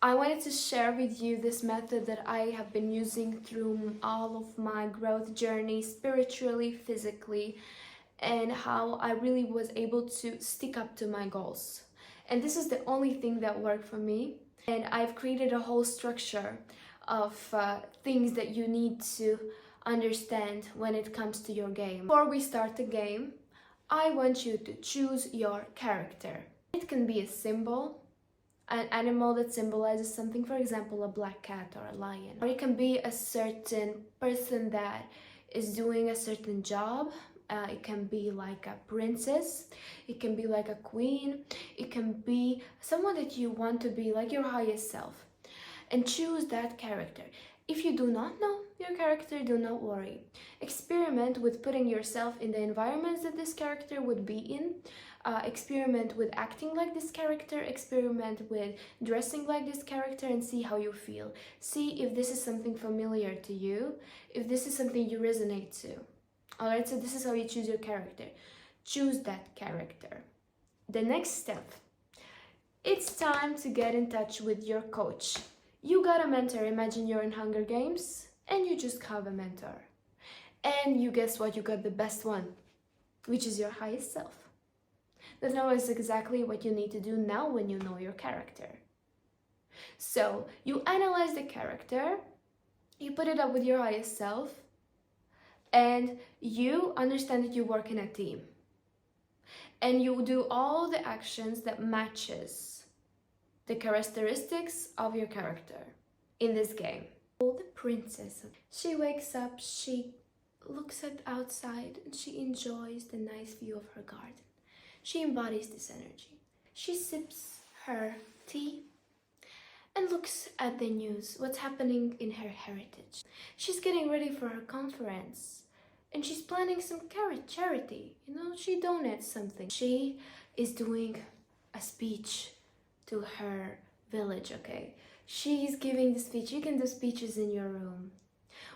I wanted to share with you this method that I have been using through all of my growth journey, spiritually, physically, and how I really was able to stick up to my goals. And this is the only thing that worked for me. And I've created a whole structure of things that you need to understand when it comes to your game. Before we start the game, I want you to choose your character. It can be a symbol, an animal that symbolizes something, for example, a black cat or a lion. Or it can be a certain person that is doing a certain job. It can be like a princess, it can be like a queen, it can be someone that you want to be, like your highest self. And choose that character. If you do not know your character, do not worry. Experiment with putting yourself in the environments that this character would be in. Experiment with acting like this character, experiment with dressing like this character, and see how you feel. See if this is something familiar to you, if this is something you resonate to. Alright, so this is how you choose your character. Choose that character. The next step, it's time to get in touch with your coach. You got a mentor. Imagine you're in Hunger Games and you just have a mentor. And you guess what? You got the best one, which is your highest self. That knows exactly what you need to do now when you know your character. So you analyze the character, you put it up with your highest self, and you understand that you work in a team. And you do all the actions that matches the characteristics of your character in this game. The princess, she wakes up, she looks at outside, and she enjoys the nice view of her garden. She embodies this energy. She sips her tea and looks at the news, what's happening in her heritage. She's getting ready for her conference and she's planning some charity. She donates something. She is doing a speech to her village, okay? She's giving the speech. You can do speeches in your room.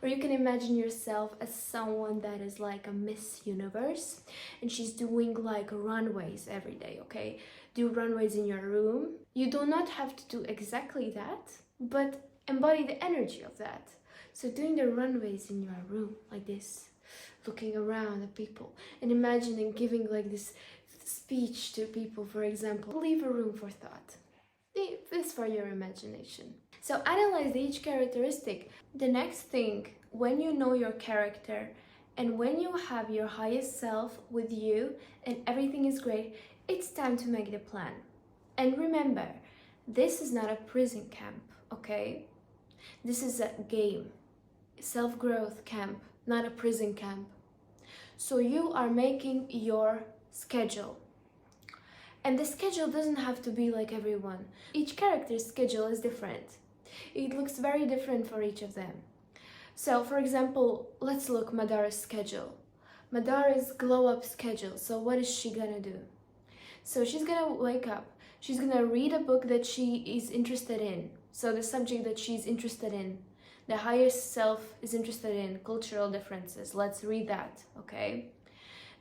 Or you can imagine yourself as someone that is like a Miss Universe and she's doing like runways every day, okay? Do runways in your room. You do not have to do exactly that, but embody the energy of that. So doing the runways in your room like this, looking around at people and imagining giving like this speech to people, for example. Leave a room for thought. This for your imagination. So analyze each characteristic. The next thing, when you know your character and when you have your highest self with you and everything is great, it's time to make the plan. And remember, this is not a prison camp, okay? This is a game, self-growth camp, not a prison camp. So you are making your schedule. And the schedule doesn't have to be like everyone. Each character's schedule is different. It looks very different for each of them. So, for example, let's look Madara's schedule. Madara's glow-up schedule. So what is she gonna do? So she's gonna wake up. She's gonna read a book that she is interested in. So the subject that she's interested in, the highest self is interested in, cultural differences. Let's read that, okay?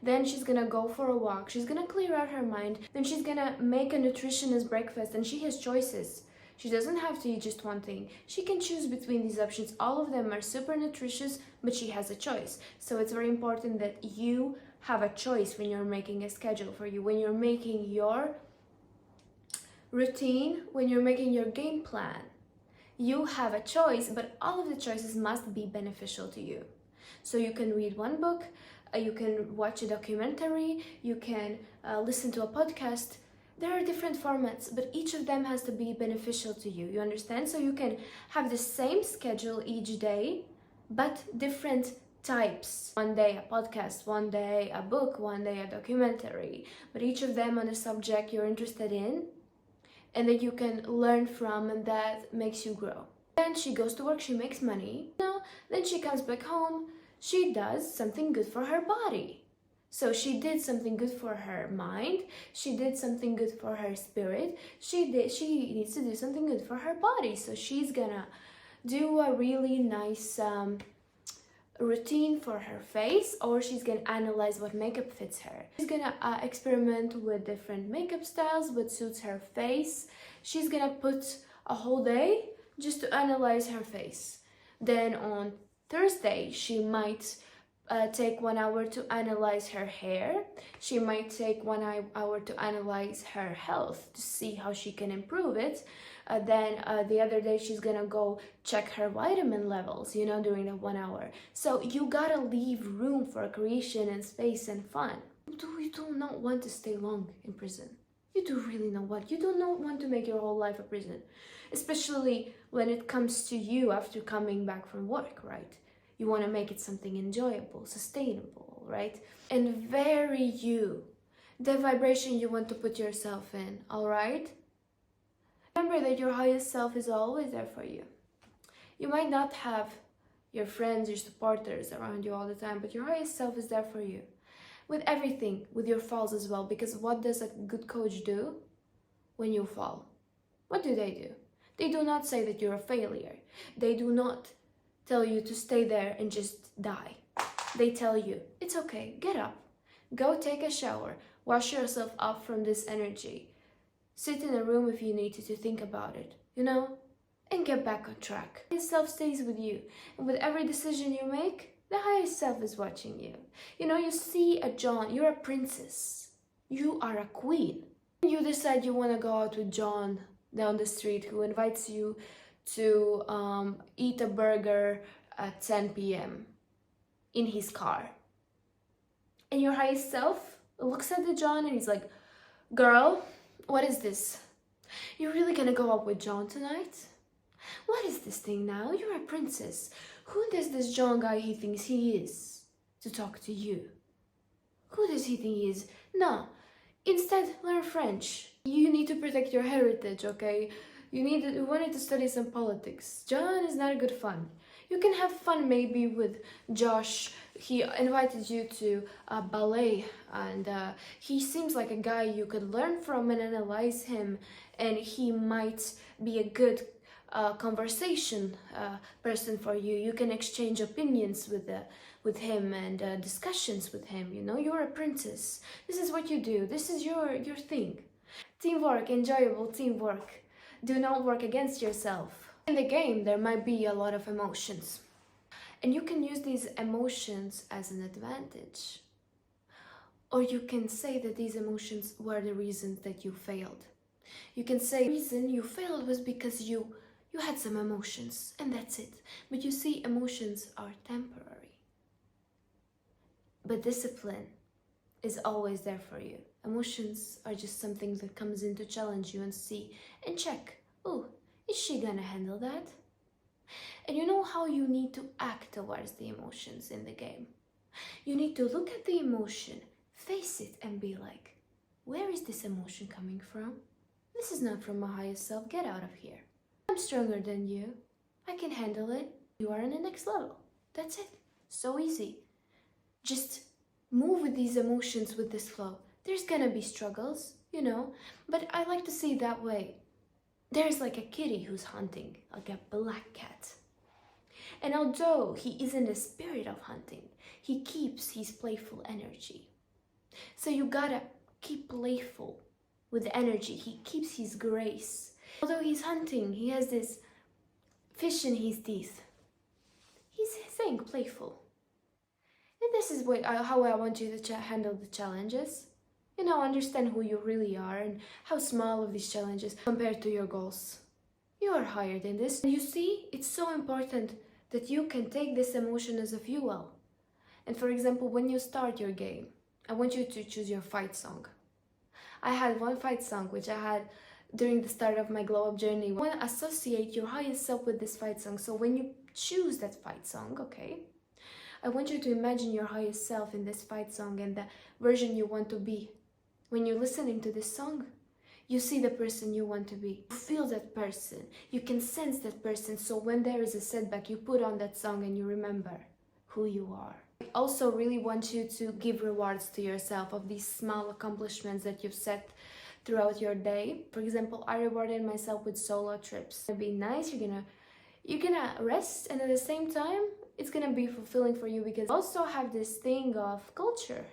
Then she's gonna go for a walk. She's gonna clear out her mind. Then she's gonna make a nutritionist breakfast, and she has choices. She doesn't have to eat just one thing. She can choose between these options. All of them are super nutritious, but she has a choice. So it's very important that you have a choice when you're making a schedule for you, when you're making your routine, when you're making your game plan. You have a choice, but all of the choices must be beneficial to you. So you can read one book, you can watch a documentary, you can listen to a podcast. There are different formats, but each of them has to be beneficial to you. You understand? So you can have the same schedule each day, but different types. One day a podcast, one day a book, one day a documentary, but each of them on a subject you're interested in and that you can learn from and that makes you grow. Then she goes to work, she makes money. Then she comes back home, she does something good for her body. So she did something good for her mind, she did something good for her spirit, she needs to do something good for her body. So she's gonna do a really nice routine for her face, or she's gonna analyze what makeup fits her. She's gonna experiment with different makeup styles, what suits her face. She's gonna put a whole day just to analyze her face. Then on Thursday, she might take 1 hour to analyze her hair. She might take 1 hour to analyze her health to see how she can improve it. Then the other day she's gonna go check her vitamin levels, you know, during the 1 hour. So you gotta leave room for creation and space and fun. You do not want to stay long in prison. You do really not want. You do not want to make your whole life a prison, especially when it comes to you after coming back from work, right? You want to make it something enjoyable, sustainable, right? And very you, the vibration you want to put yourself in, all right? Remember that your highest self is always there for you. You might not have your friends, your supporters around you all the time, but your highest self is there for you. With everything, with your falls as well, because what does a good coach do when you fall? What do? They do not say that you're a failure. They do not tell you to stay there and just die. They tell you, it's okay, get up, go take a shower, wash yourself up from this energy, sit in a room if you need to think about it, you know, and get back on track. Your self stays with you, and with every decision you make, the highest self is watching you. You know, you see a John, you're a princess, you are a queen. You decide you want to go out with John down the street who invites you to eat a burger at 10 p.m. in his car. And your highest self looks at the John and he's like, girl, what is this? You're really gonna go out with John tonight? What is this thing now? You're a princess. Who does this John guy he thinks he is to talk to you? Who does he think he is? No, instead learn French. You need to protect your heritage, okay? You wanted to study some politics. John is not good fun. You can have fun maybe with Josh. He invited you to ballet, and he seems like a guy you could learn from and analyze him, and he might be a good conversation person for you. You can exchange opinions with him and discussions with him. You know, you're a princess. This is what you do. This is your thing. Teamwork, enjoyable teamwork. Do not work against yourself. In the game, there might be a lot of emotions, and you can use these emotions as an advantage. Or you can say that these emotions were the reasons that you failed. You can say the reason you failed was because you had some emotions, and that's it. But you see, emotions are temporary. But discipline is always there for you. Emotions are just something that comes in to challenge you and see and check. Oh, is she gonna handle that? And you know how you need to act towards the emotions in the game. You need to look at the emotion, face it, and be like, where is this emotion coming from? This is not from my highest self. Get out of here. I'm stronger than you. I can handle it. You are on the next level. That's it. So easy. Just move with these emotions with this flow. There's gonna be struggles, you know, but I like to see it that way. There's like a kitty who's hunting, like a black cat. And although he isn't the spirit of hunting, he keeps his playful energy. So you gotta keep playful with the energy. He keeps his grace. Although he's hunting, he has this fish in his teeth. He's staying playful. And this is how I want you to handle the challenges. You know, understand who you really are and how small of these challenges compared to your goals. You are higher than this. You see, it's so important that you can take this emotion as a fuel. And for example, when you start your game, I want you to choose your fight song. I had one fight song which I had during the start of my glow up journey. I want to associate your highest self with this fight song. So when you choose that fight song, okay, I want you to imagine your highest self in this fight song and the version you want to be. When you're listening to this song, you see the person you want to be. You feel that person. You can sense that person. So when there is a setback, you put on that song and you remember who you are. I also really want you to give rewards to yourself of these small accomplishments that you've set throughout your day. For example, I rewarded myself with solo trips. It'll be nice. You're gonna rest, and at the same time, it's gonna be fulfilling for you because you also have this thing of culture.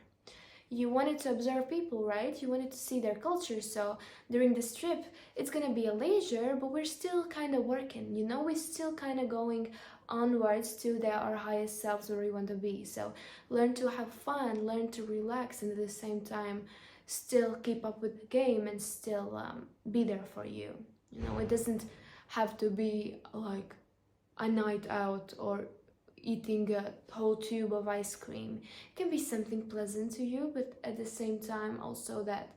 You wanted to observe people, right? You wanted to see their culture. So during this trip, it's gonna be a leisure, but we're still kind of working, you know? We're still kind of going onwards to our highest selves where we want to be. So learn to have fun, learn to relax, and at the same time, still keep up with the game and still be there for you. You know, it doesn't have to be like a night out or eating a whole tube of ice cream. It can be something pleasant to you, but at the same time also that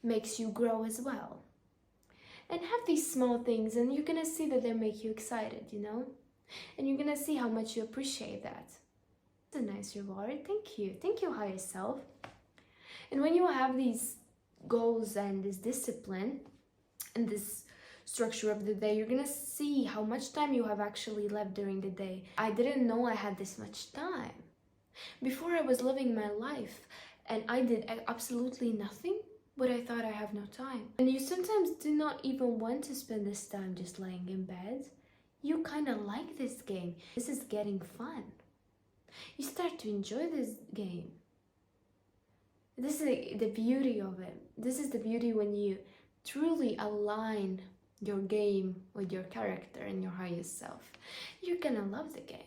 makes you grow as well. And have these small things and you're gonna see that they make you excited, you know? And you're gonna see how much you appreciate that. It's a nice reward. Thank you. Thank you, higher self. And when you have these goals and this discipline and this structure of the day, you're gonna see how much time you have actually left during the day. I didn't know I had this much time. Before I was living my life and I did absolutely nothing, but I thought I have no time. And you sometimes do not even want to spend this time just laying in bed. You kind of like this game. This is getting fun. You start to enjoy this game. This is the beauty of it. This is the beauty when you truly align your game with your character and your highest self. You're gonna love the game.